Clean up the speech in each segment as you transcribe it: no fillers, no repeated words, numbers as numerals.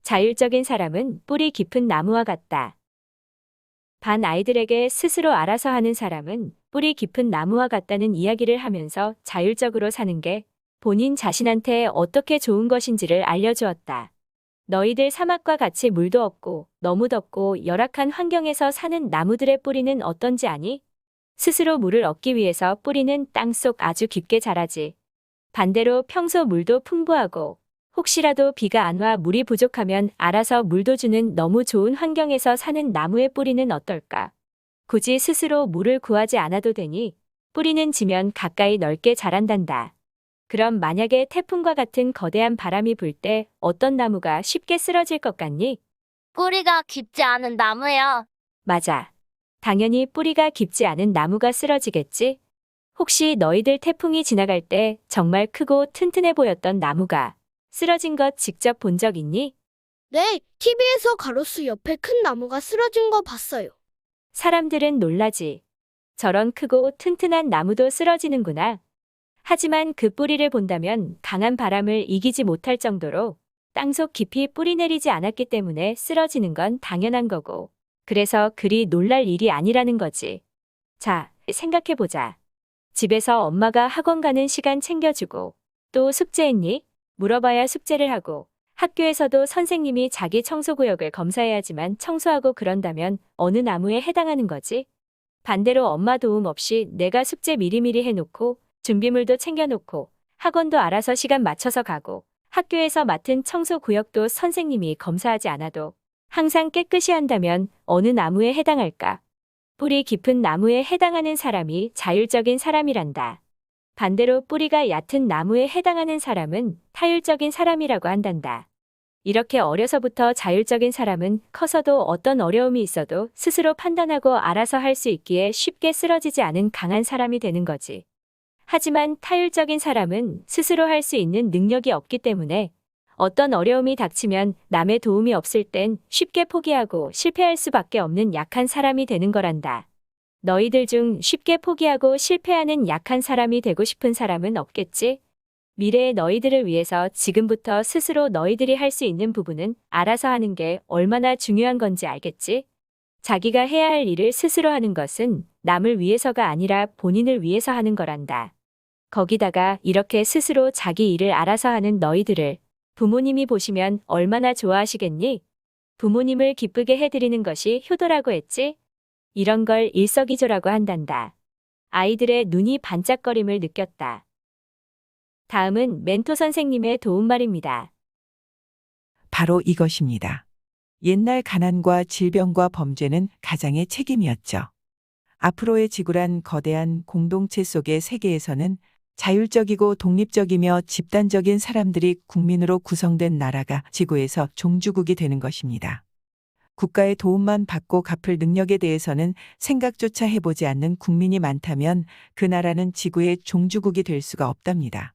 자율적인 사람은 뿌리 깊은 나무와 같다. 반 아이들에게 스스로 알아서 하는 사람은 뿌리 깊은 나무와 같다는 이야기를 하면서 자율적으로 사는 게 본인 자신한테 어떻게 좋은 것인지를 알려주었다. 너희들 사막과 같이 물도 없고 너무 덥고 열악한 환경에서 사는 나무들의 뿌리는 어떤지 아니? 스스로 물을 얻기 위해서 뿌리는 땅속 아주 깊게 자라지. 반대로 평소 물도 풍부하고 혹시라도 비가 안 와 물이 부족하면 알아서 물도 주는 너무 좋은 환경에서 사는 나무의 뿌리는 어떨까? 굳이 스스로 물을 구하지 않아도 되니 뿌리는 지면 가까이 넓게 자란단다. 그럼 만약에 태풍과 같은 거대한 바람이 불 때 어떤 나무가 쉽게 쓰러질 것 같니? 뿌리가 깊지 않은 나무요. 맞아. 당연히 뿌리가 깊지 않은 나무가 쓰러지겠지? 혹시 너희들 태풍이 지나갈 때 정말 크고 튼튼해 보였던 나무가 쓰러진 것 직접 본 적 있니? 네, TV에서 가로수 옆에 큰 나무가 쓰러진 거 봤어요. 사람들은 놀라지. 저런 크고 튼튼한 나무도 쓰러지는구나. 하지만 그 뿌리를 본다면 강한 바람을 이기지 못할 정도로 땅속 깊이 뿌리 내리지 않았기 때문에 쓰러지는 건 당연한 거고. 그래서 그리 놀랄 일이 아니라는 거지. 자, 생각해보자. 집에서 엄마가 학원 가는 시간 챙겨주고 또 숙제했니? 물어봐야 숙제를 하고 학교에서도 선생님이 자기 청소구역을 검사해야지만 청소하고 그런다면 어느 나무에 해당하는 거지? 반대로 엄마 도움 없이 내가 숙제 미리미리 해놓고 준비물도 챙겨놓고 학원도 알아서 시간 맞춰서 가고 학교에서 맡은 청소구역도 선생님이 검사하지 않아도 항상 깨끗이 한다면 어느 나무에 해당할까? 뿌리 깊은 나무에 해당하는 사람이 자율적인 사람이란다. 반대로 뿌리가 얕은 나무에 해당하는 사람은 타율적인 사람이라고 한단다. 이렇게 어려서부터 자율적인 사람은 커서도 어떤 어려움이 있어도 스스로 판단하고 알아서 할 수 있기에 쉽게 쓰러지지 않은 강한 사람이 되는 거지. 하지만 타율적인 사람은 스스로 할 수 있는 능력이 없기 때문에 어떤 어려움이 닥치면 남의 도움이 없을 땐 쉽게 포기하고 실패할 수밖에 없는 약한 사람이 되는 거란다. 너희들 중 쉽게 포기하고 실패하는 약한 사람이 되고 싶은 사람은 없겠지? 미래의 너희들을 위해서 지금부터 스스로 너희들이 할 수 있는 부분은 알아서 하는 게 얼마나 중요한 건지 알겠지? 자기가 해야 할 일을 스스로 하는 것은 남을 위해서가 아니라 본인을 위해서 하는 거란다. 거기다가 이렇게 스스로 자기 일을 알아서 하는 너희들을 부모님이 보시면 얼마나 좋아하시겠니? 부모님을 기쁘게 해드리는 것이 효도라고 했지? 이런 걸 일석이조라고 한단다. 아이들의 눈이 반짝거림을 느꼈다. 다음은 멘토 선생님의 도움말입니다. 바로 이것입니다. 옛날 가난과 질병과 범죄는 가장의 책임이었죠. 앞으로의 지구란 거대한 공동체 속의 세계에서는 자율적이고 독립적이며 집단적인 사람들이 국민으로 구성된 나라가 지구에서 종주국이 되는 것입니다. 국가의 도움만 받고 갚을 능력에 대해서는 생각조차 해보지 않는 국민이 많다면 그 나라는 지구의 종주국이 될 수가 없답니다.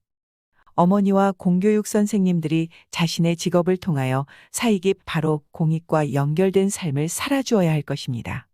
어머니와 공교육 선생님들이 자신의 직업을 통하여 사익이 바로 공익과 연결된 삶을 살아주어야 할 것입니다.